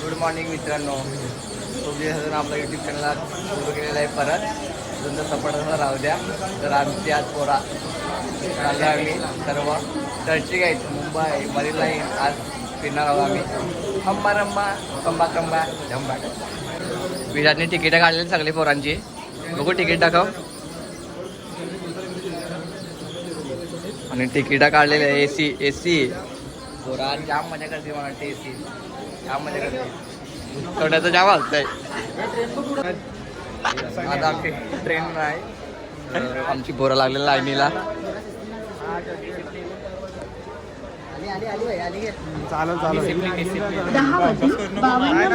Good morning मित्रांनो. तुम्ही अजून आपला यूट्यूब चॅनलला सुरू केलेला आहे परत. तुमचा सपोर्ट असा राहू द्या. तर आमची आज पोरा चाललो आम्ही सर्व चर्चिक आहेत. मुंबई मरीन लाईन आज फिरणार आहोत आम्ही. अंबा रंबा कंबा कंबा धंबा. विराटने तिकीटं काढलेली सगळी पोरांची. बघू तिकीट दाखव. आणि तिकीटं काढलेले एसी पोरा जाम मजा करते. मला वाटते एसी जाम मजा करते. थोड्याचं जाम हलतंय. आता आमची ट्रेन आहे. आमची पोरं लागलेली लाईनीला.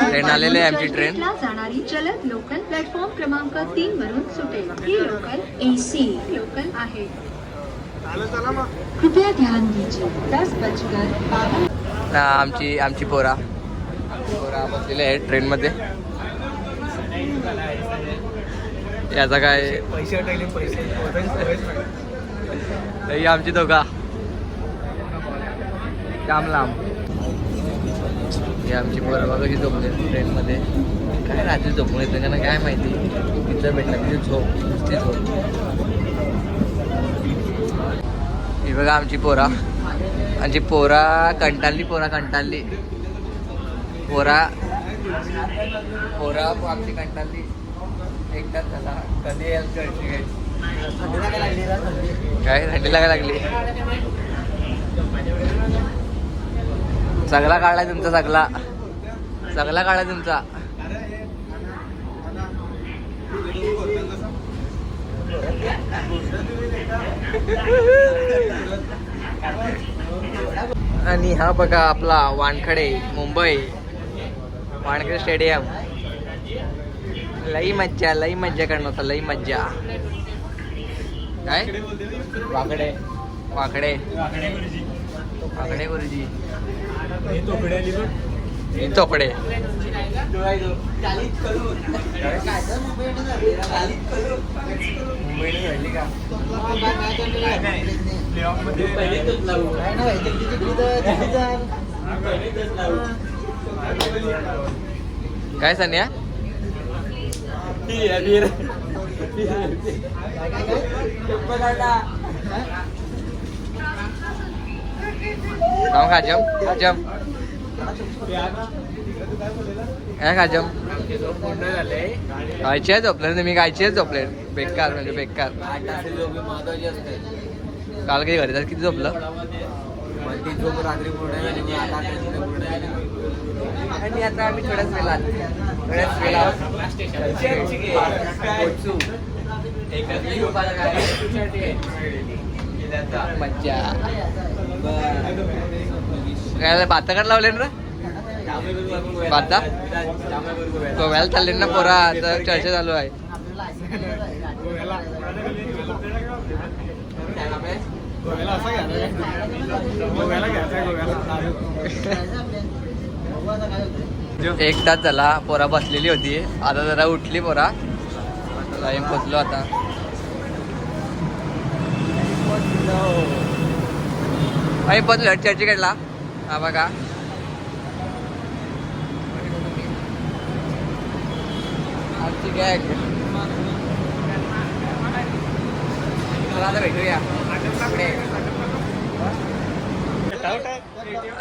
ट्रेन आलेली आहे आमची ट्रेन. जाणारी जलद लोकल प्लॅटफॉर्म क्रमांक 3 वरून सुटेल. ही लोकल एसी लोकल आहे. कृपया ध्यान दीजिए. 10:52 आमची पोरा बसलेले आहे ट्रेनमध्ये. याचा काय पैसे आमची दोघा जाम लांब. हे आमची पोरं बघा ही झोपले ट्रेनमध्ये. काय रात्री झोपून येतं त्यांना काय माहिती. तिथं भेटलं तिथे झोप नुसती झोप. ही बघा आमची पोरा आमची कंटाळली. पोरा आमची कंटाळली. एकच झाला. कधी यायला चर्ची काय थंडी लागायला लागली. सगळा काढलाय तुमचा. सगळा काढलाय तुमचा. आणि हा बघा आपला वानखडे मुंबई वानखडे स्टेडियम. लई मज्जा करणं होता. लई मज्जा. काय वाकडे गुरुजी तोकडे. काय सानिया खाजम खायचे झोपले. मी खायचे झोपले. बेकार म्हणजे बेकार. काल काही घरी किती झोपलं. आणि आता आम्ही थोड्याच वेळात मज्जा. काय भात काढ लावले ना भाता गोव्याला चालले ना पोरा. तर चर्चा चालू आहे. एक तास झाला पोरा बसलेली होती. आता जरा उठली पोरा. लाईन पोचलो आता. पोचलो चर्चगेटला. हा बघा आमची गॅग. आता भेटूया.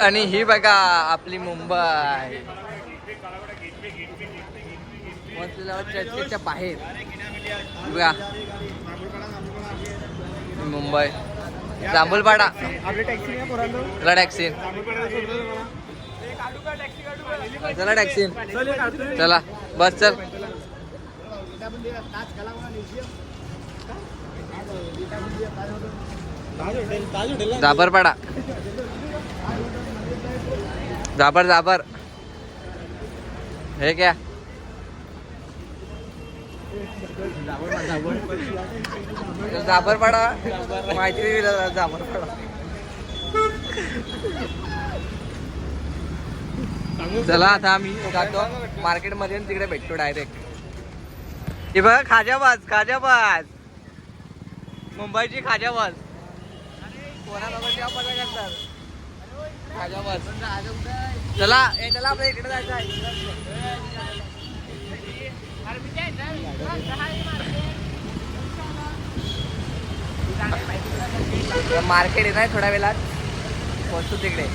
आणि ही बघा आपली मुंबई. चर्चेच्या बाहेर बघा मुंबई. जांभूलपाडा टॅक्सी. चला टॅक्सी. चला बस चल. जाबरपाडा जाबर हे क्या जाबरपाडा माहिती नाही. जाबरपाडा चला आता आम्ही जातो मार्केटमध्ये. तिकडे भेटतो डायरेक्ट. हे बघा खाजाबाज मुंबईची खाजाबाज. कोणाला मजा करतात खाजाबाज. चला आपल्या इकडे जायचं आहे. मार्केट आहे ना थोड्या वेळात पोहोचतो तिकडे.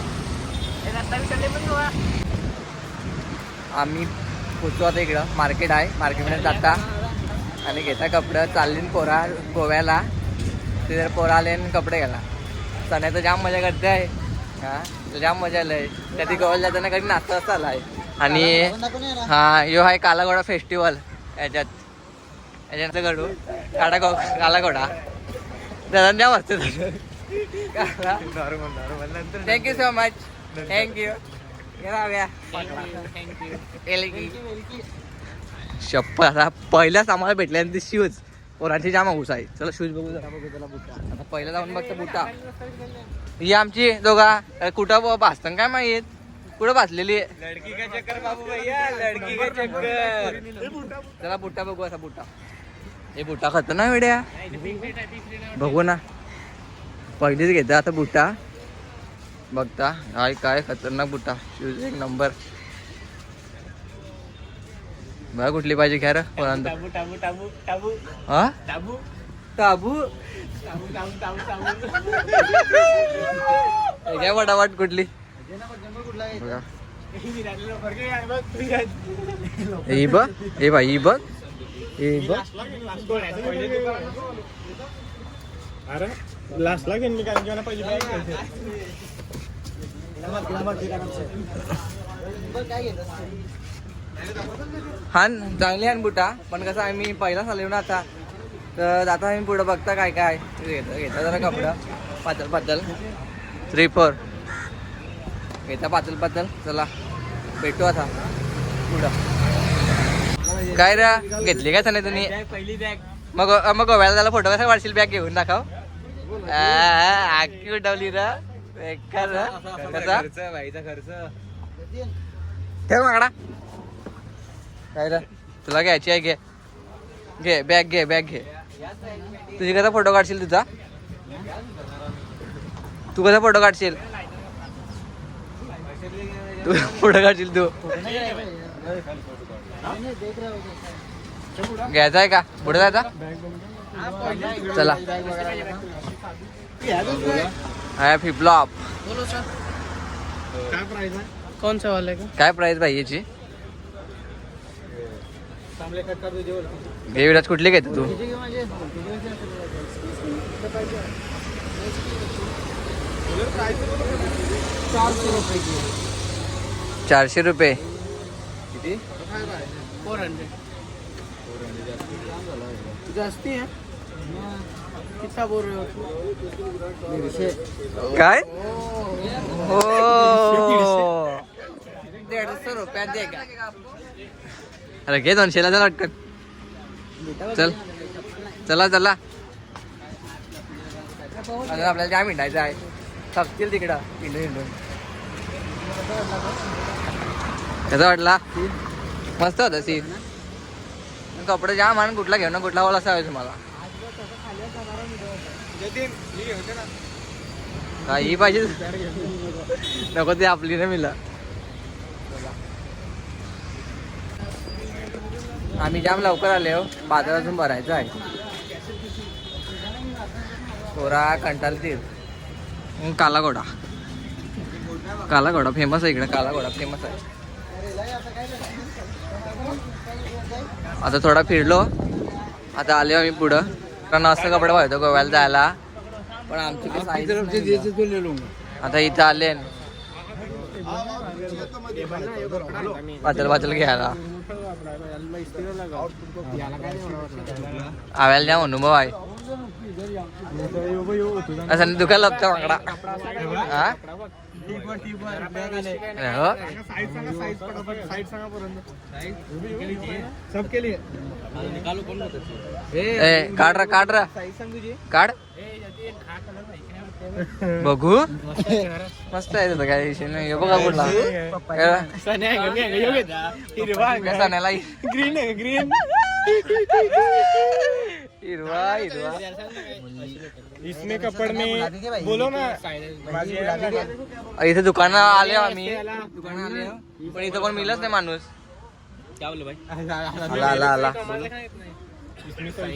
आम्ही पोचतो आता इकडं. मार्केट आहे, मार्केटमध्ये जाता आणि घेता कपडे. चालली पोरा गोव्याला. तिथे पोरा आले आणि कपडे घ्यायला. सण्या तर जाम मजा करते आहे. हा तर जाम मजा आलं आहे. कधी गोव्याला जाताना कधी नाश्ता वाजता आला आहे. आणि हा यो आहे कालाघोडा फेस्टिवल. याच्यात घडू कालाघोडा दादा द्या वाजते. Thank you so much. थँक्यू. शप्पथ. आता पहिल्याच आम्हाला भेटल्यानंतर शूज पोरांची जाम हाऊस आहे. चला शूज बघू. आता पहिला जाऊन बघतो बुटा. ही आमची दोघा कुठं भासतं काय माहित. कुठं भासलेली लडकी का चक्कर बाबू भैया. लडकी का चक्कर. चला बुटा बघू. असा बुटा हे बुटा खात ना वेड्या. बघू ना पहिलीच घेता आता बुटा. बघता काय खतरनाक बुटा. शूज एक नंबर. बघा कुठली पाहिजे घ्या रे पोरांना. हा टाबू घ्या फटाफट. कुठली ही बघ. हे भाई ही बघ. हे बघ लास्ट लागेल मी कारण पहिली हान चांगली हान बुटा. पण कसं आम्ही पहिलाच आलो ना आता. तर आता आम्ही पुढं बघता काय काय घेता जरा कपडा पातल 3-4 घेता पातल. चला भेटू आता पुढं. काय रे घेतली काय नाही तुम्ही. पहिली बॅग मग गोव्याला त्याला फोटो कसा वाढशील. बॅग घेऊन दाखव. आखी उठवली रे. कसा भाईचा खर्च ठेव माकडा. काय रे तुला घ्यायची आहे. घे बॅग घे. तुझी कसा फोटो काढशील तुझा. तू कसा फोटो काढशील. तू फोटो काढशील तू. घ्यायचा आहे का पुढे जायचा. चला है फ्लिपफ्लॉप. काय प्राइस आहे. कौन सा वाले का? काय प्राइस भाई याची. चांगले कट कर दो. घे विराज. कुठली घेते तू. 400 रुपये. किती. 400 जास्ती है. कितना बोल रहे हो. काय हो 150 रुपयात दे का. अरे घे 200ला. चल अटकन. चला अजून आपल्याला काय मिळायचं आहे. थकतील तिकडं हिंडून. कसा वाटला. मस्त होता सीन. कपडे जाम आणि कुठला घेऊ ना कुठला वाला असा हवा तुम्हाला. काही पाहिजे नको ते आपली ना मिला. आम्ही जाम लवकर आले हो. बाजारातून भरायचं आहे. पोरा कंटाळतील. कालाघोडा फेमस आहे इकडे. कालाघोडा फेमस आहे. आता थोडा फिरलो. आता आले आम्ही पुढं. कारण असं कपडे पाहिजे गोव्याला जायला. पण आमची काही साईज नाही. आता इथं आले पातल घ्यायला. आव्याला द्या म्हणून भाऊ आहे. असं दुकान लपता माकडा. हा काढ काढ बघू. मस्त आहे तुझं. काय विषय नाही. बघा कुठला हिरवा कसा नाही. ग्रीन. हिरवा हिरवा इसमें कपड में बोलो ना इथे दुकानात आले आम्ही दुकानात आले पण इथं कोण मिळलंच नाही माणूस क्या बोले भाई आला आला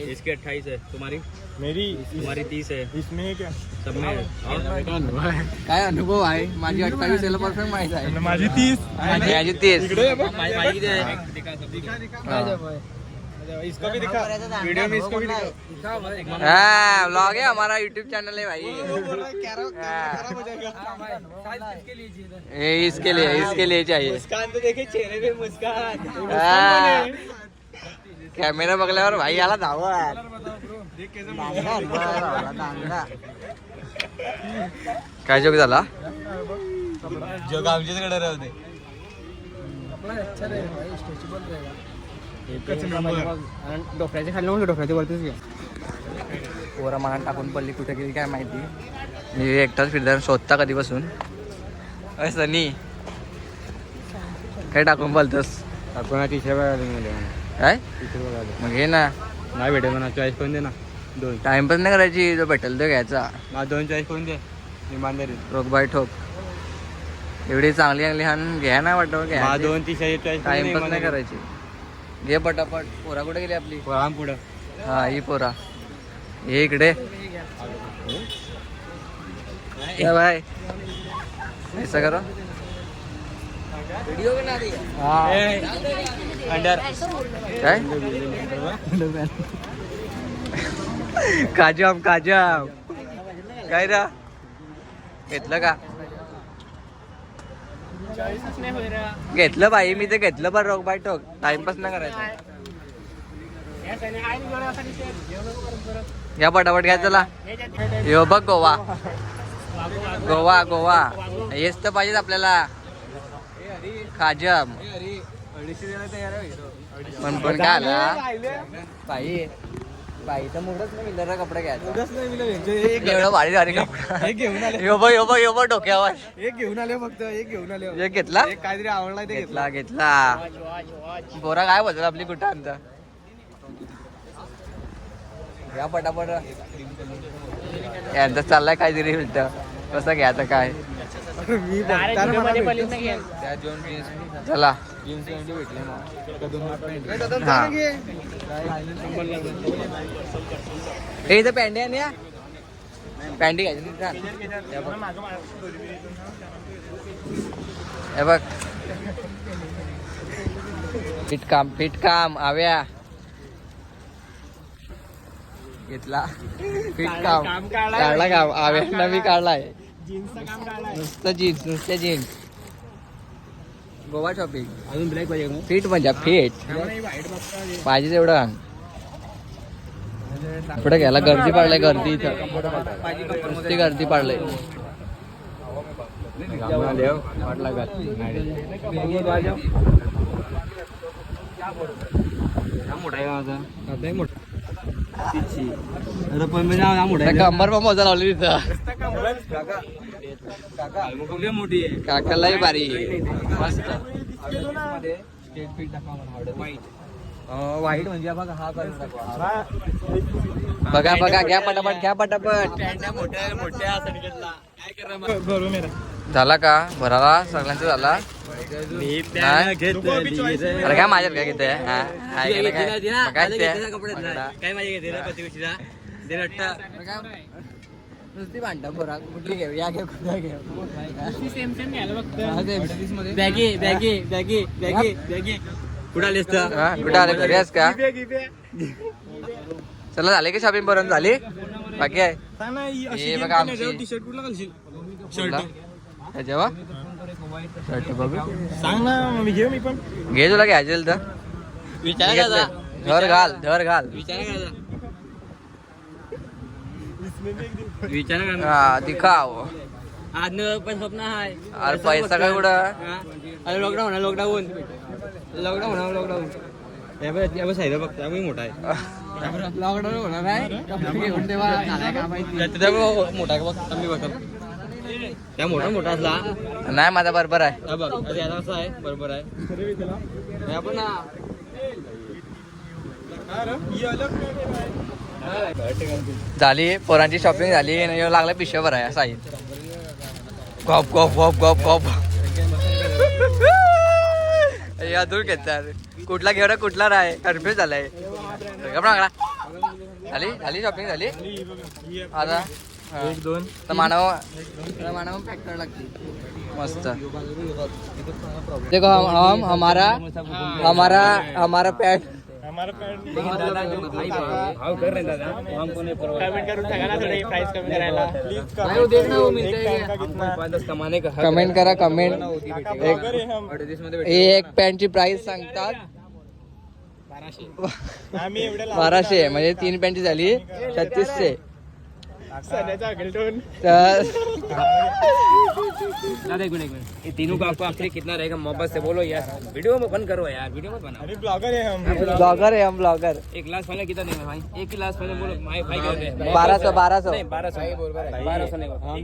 इसके 28 है तुम्हारी मेरी तुम्हारी 30 है इसमें है क्या सब में काय अनुभव आहे माझी 28 याला परफेक्ट माहित आहे माझी 30 माझी 30 माहिती किती आहे इसको भी दिखा वीडियो में इसको भी दिखा हाँ व्लॉग है हमारा यूट्यूब चैनल है भाई ये इसके लिए चाहिए मुस्कान तो देखे चेहरे पे मुस्कान हाँ. कॅमेरा बघल्यावर भाई आला धावत काय जोक झाला जग आमच्याकडे राहते डोक्याचे खाली नव्हतं डोक्याच्या वरतीच घ्या पोरा मला टाकून पडली कुठे गेली काय माहिती मी एकटाच फिरदार शोधता कधीपासून अय सनी काय टाकून बोलतोस आपण 30 रुपये काय मग घे ना नाही भेटेल म्हणा चॉईस करून दे ना 2 टाइमपास नाही करायची जो भेटेल तो घ्यायचा 2 चॉईस करून दे इमानदारी ठोक बाय ठोक एवढी चांगली चांगली हान घ्या ना वाटतं घ्या 2 टी-शर्ट चॉईस टाइमपास नाही करायची घे पटापट पोरा कुठे गेली आपली पुढं हा ही पोरा हे इकडे क्या भाई ऐसा करो वीडियो बना रही है अंडर काय काजम काजम काय रा घेतलं का घेतलं बाई मी ते घेतलं पण रोग बाय टोक टाइमपास नाही करायचं घ्या पटापट घ्या चला यो बघ गोवा गोवा गोवा हेच तर पाहिजे आपल्याला काजम पण काय आला बाई बाई तर मुडच नाही मिळणार कपडे घ्यायचं एवढं भारी भारी कपडा यो बघ डोक्यावर एक घेऊन आले फक्त एक घेऊन आले एक घेतला एक काहीतरी आवडला ते घेतला घेतला पोरा काय बोलत आपली कुठं आमचा या पटापट यांचं चाललाय काहीतरी उलट कसं घ्यायचं काय मी चला हा हे इथं पॅन्टी आहे ना पॅन्टी घ्यायची हे बघ फिट काम आव्या घेतला फिट काम काढला काम आव्या मी काढलाय नुसतं जीन्स गोवा शॉपिंग अजून ब्लॅक पाहिजे फिट म्हणजे फिट पाहिजे तेवढं पुढे घ्यायला गर्दी पाडलाय गर्दी इथं नुसती गर्दी पाडलंय कंबर पण मोजा लावली तिथं काकालाही भारी मस्त वाईट म्हणजे बघा हा बघा बघा घ्या पटापट घ्या पटापट झाला का भराला सगळ्यांचा झाला अरे काय माझ्यात काय घेते नुसती भांडा बरा कुठली घेऊ या घेऊ कुठला घेऊ baggy baggy baggy baggy baggy कुठं आलीस कुठे आले घरी आहेस का चला झाले की शॉपिंग पर्यंत झाली बाकी आहे हे बघा आमची टी शर्ट कुठला घालशील जेव्हा शर्ट बघू सांग ना मी घेऊ मी पण घे तुला घ्यायचे तर धर घाल हा दिखाव आज पण स्वप्न आहे अरे पैसा काय कुठं अरे लॉकडाऊन साईड बघ त्यामुळे मोठा आहे लॉकडाऊन होणार आहे घेऊन तेव्हा मोठा बघ मी बघ त्या मोठा असला नाही माझा बरोबर आहे बघ याचा कसं आहे बरोबर आहे आपण झाली पोरांची शॉपिंग झाली आणि ह्यो लागला पिशव्या भराया साई गॉप गॉप गॉप गॉप गॉप अजून घेतात कुठला घेऊन कुठला राय कन्फ्युज झालाय झाली झाली शॉपिंग झाली आता एक दोन तर मानव पॅक करायला लागते मस्त देखो हम हमारा पैंट भाव कर रहे दादा हमको नहीं परवाह कमेंट करून सांगा ना थोडे प्राइस कमी करायला प्लीज कमाने का कमेंट करा कमेंट एक पॅन्टची प्राइस सांगतात 1200 म्हणजे 3 पॅन्टची झाली 3600 सण्याचा अगलटोन तर दादा एक मिनट ये तीनों का आपको आखिर कितना रहेगा मोहब्बत से बोलो यार वीडियो में बंद करो यार वीडियो मत बनाओ अरे ब्लॉगर है हम ब्लॉगर है हम ब्लॉगर एक लास्ट फाइनल कितना देंगे भाई एक ही लास्ट फाइनल बोलो भाई भाई कहते हैं 1200 नहीं 1200 नहीं हम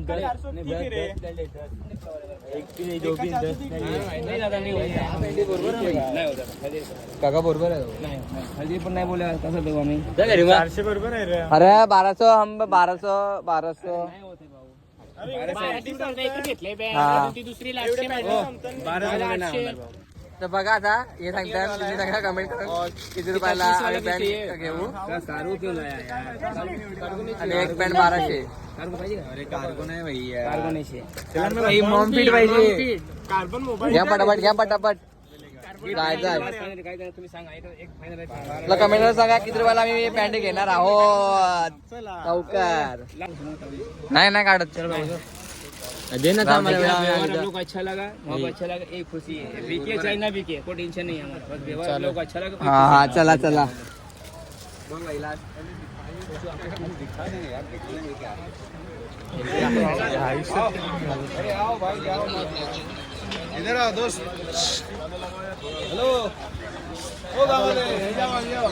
जो भी नहीं दादा नहीं होता नहीं होता काका बरोबर आहे नहीं हल्दी पण नाही बोले कसं देऊ आम्ही 400 बरोबर आहे रे अरे 1200 हम 1200 हा दुसरी तर बघा आता हे सांगतात तुम्ही सगळ्या कमेंट करा किती रुपयाला आम्ही पॅन्ट घेऊ सारू क्यों लाया यार आणि एक पॅन्ट 1200 कार्गो पाहिजे का अरे कार्गो नाही भाई कार्गो नाही शे भाई मॉम्पीट पाहिजे कार्बन मोबाईल घ्या पटापट जायचं आहे काय करा तुम्ही सांगा एक फायनल तुला कमेंटवर सांगा किती रुपयाला आम्ही पॅन्ट घेणार आहोत लवकर नाही काढत चल दे ना था लोग अच्छा लगा बहुत अच्छा लगा एक खुशी है बिके चाहे ना बिके कोई टेंशन नहीं है हमारा बस व्यवहार लोग अच्छा लगा हा चला इधर आओ दोस्त हेलो ओ गावाले हे जाओ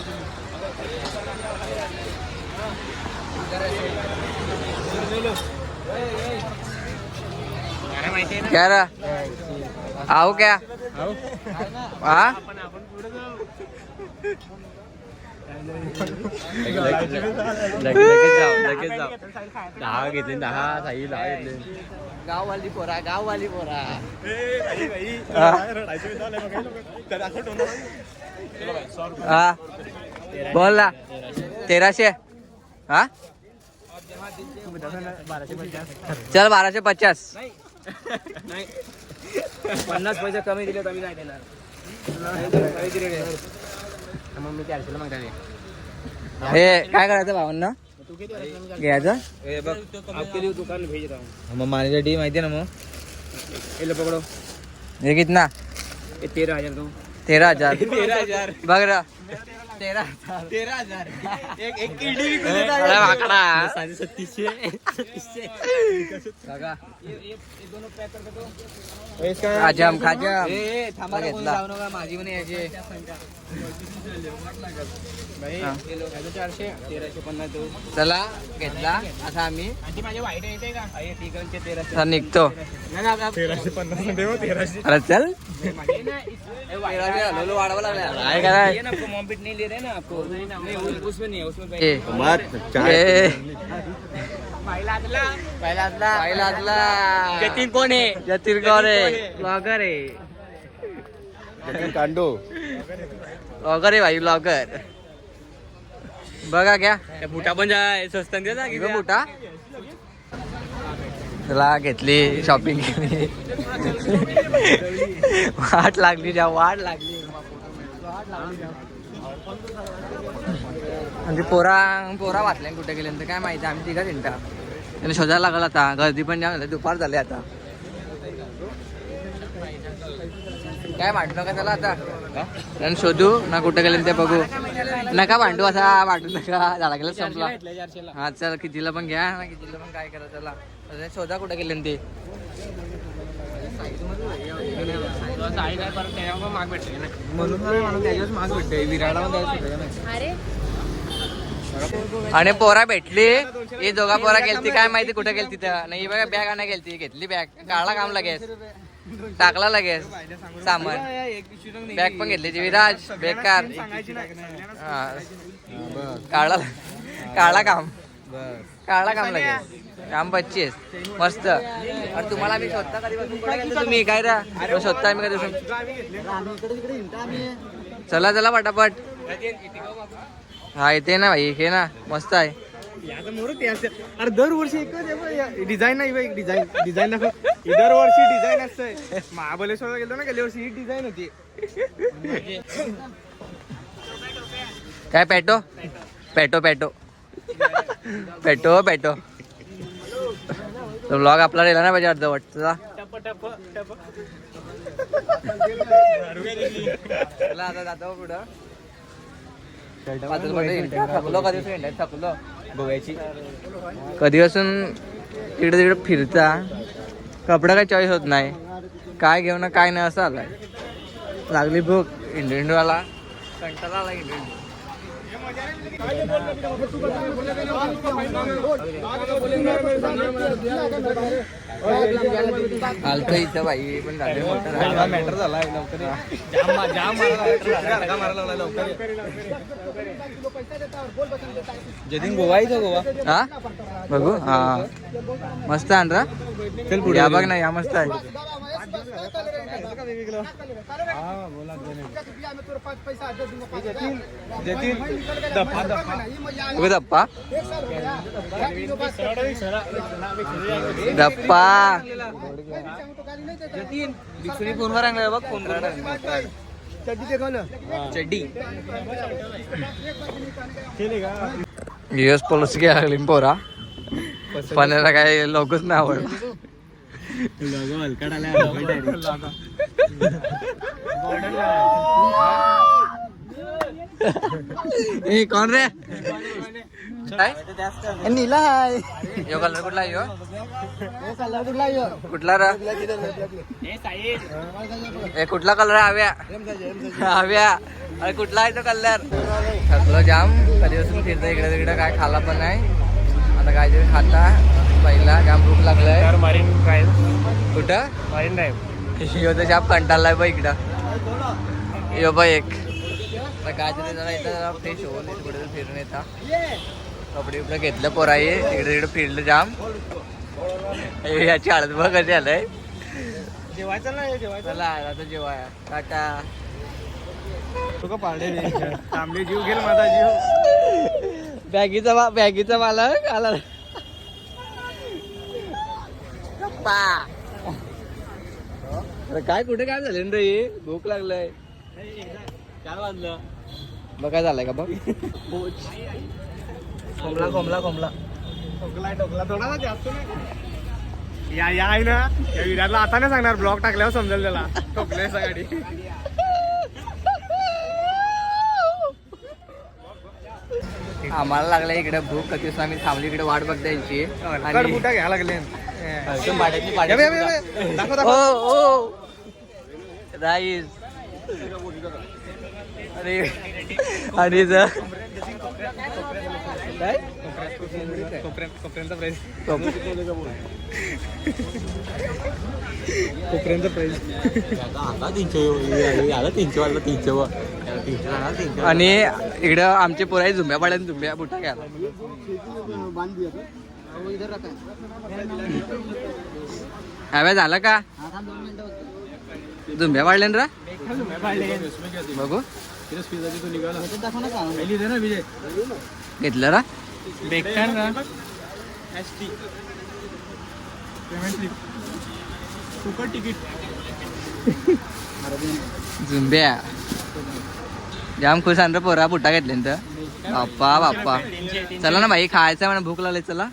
क्या रहा आओ क्या हाँ लगेच जाऊ 10 घेतले 10 साई 10 घेतले गाववाली पोरा हा बोल ना 1300 हा चल 1250 नाही 50 पैसे कमी दिले तर आम्ही नाही देणार मग मी 400 ला मागता हे काय करायचं भावांना घ्यायचं ए बघ आपके लिए दुकान भेज रहा हूं मग माझ्यासाठी माहिती ना मग ये लो पकड़ो हे कितना ये 13000 दो 13000 बघ रा 13000 एक किडी अरे माकडा 3700 काका ये दोनों पैक कर दो खाजम थांबा घेतला माझी पण यायची भाई हा. 400 1350 दो चला घेतला आता आम्ही आणि माझे वाईट येते का ये टिकलचे 1300 तर निघतो 1350 देव 1300 अरे चल हलवलो वाढवा लागला काय कराय ये ना आपको मॉम्पिट नहीं ले रहे ना आपको नहीं उसमें नहीं है उसमें पहिला जतीन कोण आहे जतीन कोण आहे ब्लॉगर आहे ब्लॉगर आहे भाई ब्लॉगर बघा क्या फुटा पण जाय स्वस्त घेऊ मोठा त्याला घेतली शॉपिंग केली वाट लागली म्हणजे पोरा वाचल्या कुठे गेले काय माहिती आम्ही तिघा तिंटा त्याला शोधायला लागला आता गर्दी पण जाम झाली दुपार झाली आता काय भांडलो का त्याला आता आणि शोधू ना कुठे गेले ते बघू नका भांडू असा वाटू नका झाला गेला संपला हा चल कितीला पण घ्या ना कितीला पण काय करा त्याला शोधा कुठे गेले ते म्हणून त्याच्याच माग भेटते विराला आणि पोरा भेटली ही दोघा पोरा गेलती काय माहिती कुठे गेलती त्या नाही बघा बॅग आणा गेलती घेतली बॅग काढला काम लगेच टाकला लगेच सामान बॅग पण घेतली ती विराज बेकार काढला काळा काम बस काळा काम लागेल काम 25 मस्त. आणि तुम्हाला मी स्वतः कधीपासून कुठे गेलतो तुम्ही काय रा स्वतः मी कधीपासून चला चला पटापट. हा इथे ना भाई हे ना मस्त आहे. अरे दरवर्षी एकच डिझाईन नाही एक डिझाईन दरवर्षी डिझाईन असतंय. महाबलेश्वरला गेलो ना गेल्या वर्षी ही डिझाईन होती. काय पॅटो पॅटो पॅटो पॅटो पॅटो ब्लॉग आपला राहिला ना पाहिजे अर्धवट. चला आता जातो पुढं. थकलो कधी थकलो गोव्याची कधीपासून इकडे तिकडे फिरता कपडा काही चॉईस होत नाही काय घेऊ ना काय नाही असं आलाय. लागली भूक इंडियनवाला कंटाळा आला इंडियन. आलतं इथं बाई पण झाले मोठं मॅटर झाला लवकर जतीन गोवा इथं गोवा. हा बघू हा मस्त आणरा या बघ ना या मस्त आहे. बघू दप्पा दप्पा फोनवर आणलं बघ फोनवर चड्डी यूएस पॉलिसी घ्यायला लागली पोरा पण याला काय लोकच नाही आवडला. ए कोण रे नीला हाय. यो कलर कुठला आहे कुठला रा ए कुठला कलर हव्या हव्या अरे कुठला आहे तो कलर. थकलो जाम कधीपासून फिरतो इकडे तिकडे काय खाला पण नाही. आता काहीतरी खाता पहिला जाम भूक लागलाय. मरीन ड्राईव्ह कुठं मरीन ड्राईव्ह यो तर जाम कंटाळलाय बघ इकडं. यो बघ एक काहीतरी जरा इथं जरा फ्रेश होऊन कुठे फिरून येता. कपडे बिपडे घेतलं पोराई तिकडे तिकडे फिरलं जाम. याची हालत बघ कशी आलंय. जेवायचं ना जेवायचं. चला आता जेवाया टाटा. तुका पाडले तांबे जीव घेल माझा जीव. बॅगीचा मालक आला काय कुठे काय झालं रे भूक लागलंय. काय वाजलं बघ काय झालंय का बघ कोंबला कोंबला कोंबला टोकला थोडा जास्त नाही. या आहे ना या विराटला आता नाही सांगणार ब्लॉग टाकल्यावर समजेल त्याला टोकले सगळी. आम्हाला लागलाय इकडे भूक कधी आम्ही थांबली इकडे वाट बघता यांची. आणि बुटा घ्यायला लागले. राईस अरे आणि काय कोपऱ्यांचा प्राइस आणि इकडं आमचे पोराई झुंब्या पाड्या झुंब्या बुटा घ्यायला. हव्या झालं का झुंब्या पाडल्या रा बघू घेतलं रा झुंब्या जाम खुश आणलं पोरा बुटा घेतल्या बाप्पा बाप्पा. चला ना भाई खायचं म्हणा भूक लागली. चला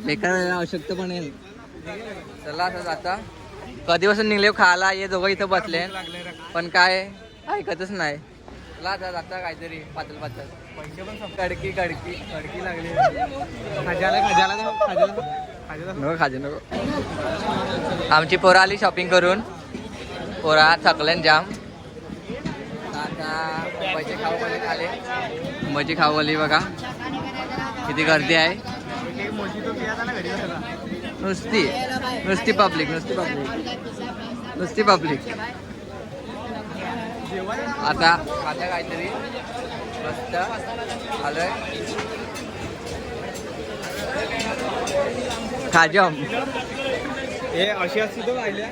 बेकार आवश्यकता पण येईल. चला आता आता कधीपासून निघले खायला ये दोघं इथं बसले पण काय ऐकतच नाही. चला आता जाता काहीतरी पातळ पातळ पैसे पण कडकी कडकी कडकी लागली. नको खाजे नको. आमची पोरं आली शॉपिंग करून पोरा थकल्यान जाम. आता पैसे खाऊ आले आले भजी खाऊ आली बघा किती गर्दी आहे. नुसती नुसती पब्लिक नुसती पब्लिक नुसती पब्लिक. आता आता काहीतरी मस्त आलोय खाजम हे अशी असती तो पाहिल्या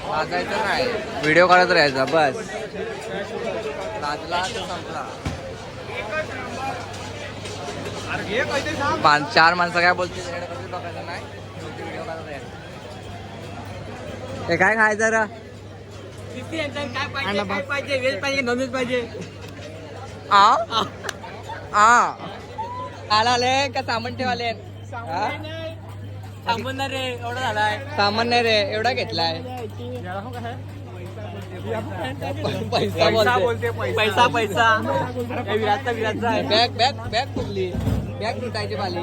लाजायचं नाही, व्हिडिओ काढत राहायचा बस. लाजला तर संपला. अरे हे काहीतरी सांग. 4 माणसं काय बोलतील त्याच्याकडे कधी बघायचं नाही, व्हिडिओ काढत राहायचा. हे काय खायचं रा? काय पाहिजे व्हेज पाहिजे नॉनव्हेज पाहिजे आले का सामान ठेवाले? थांबून रे एवढं झालाय सामान नाही रे, एवढा घेतलाय. पैसा बोलते. पैसा पैसा विराटचा आहे बॅग बॅग बॅग कुठली बॅग तुटायची पाली.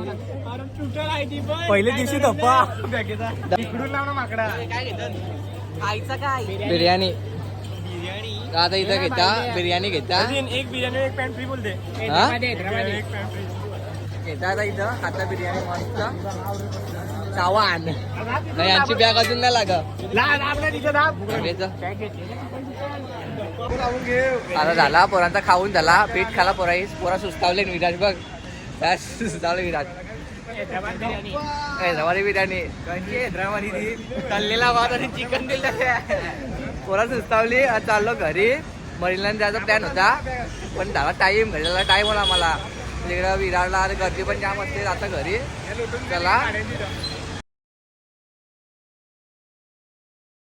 पहिले दिवशी धप्पा बॅगेचा इकडून लाव ना माकडा. काय घेतात आईचा काय बिर्याणी. आता इथं घेता बिर्याणी घेता. एक बिर्याणी एक पॅन्ट फ्री बोलते. हा? एक पॅन्ट फ्री घेता आता इथं खाता बिर्याणी मस्त चावान. नाही यांची बॅग अजून नाही लागत. आपल्या तिथं दाब लावून घे. आता झाला पोरांचा खाऊन झाला, पीठ खाला पोरा सुस्तावले. विराज बघ काय सुस्तावले विराज. हैदराबादी बिर्याणी कशी हैदराबादी ती तळलेला भात आणि चिकन दिलं. पोरा सुस्तावली. आज चाललो घरी. मरीनला जायचा प्लॅन होता पण झाला टाईम, घडलेला टाईम होला आम्हाला. तिकडं विरारला गर्दी पण जाम असते. आता घरी चला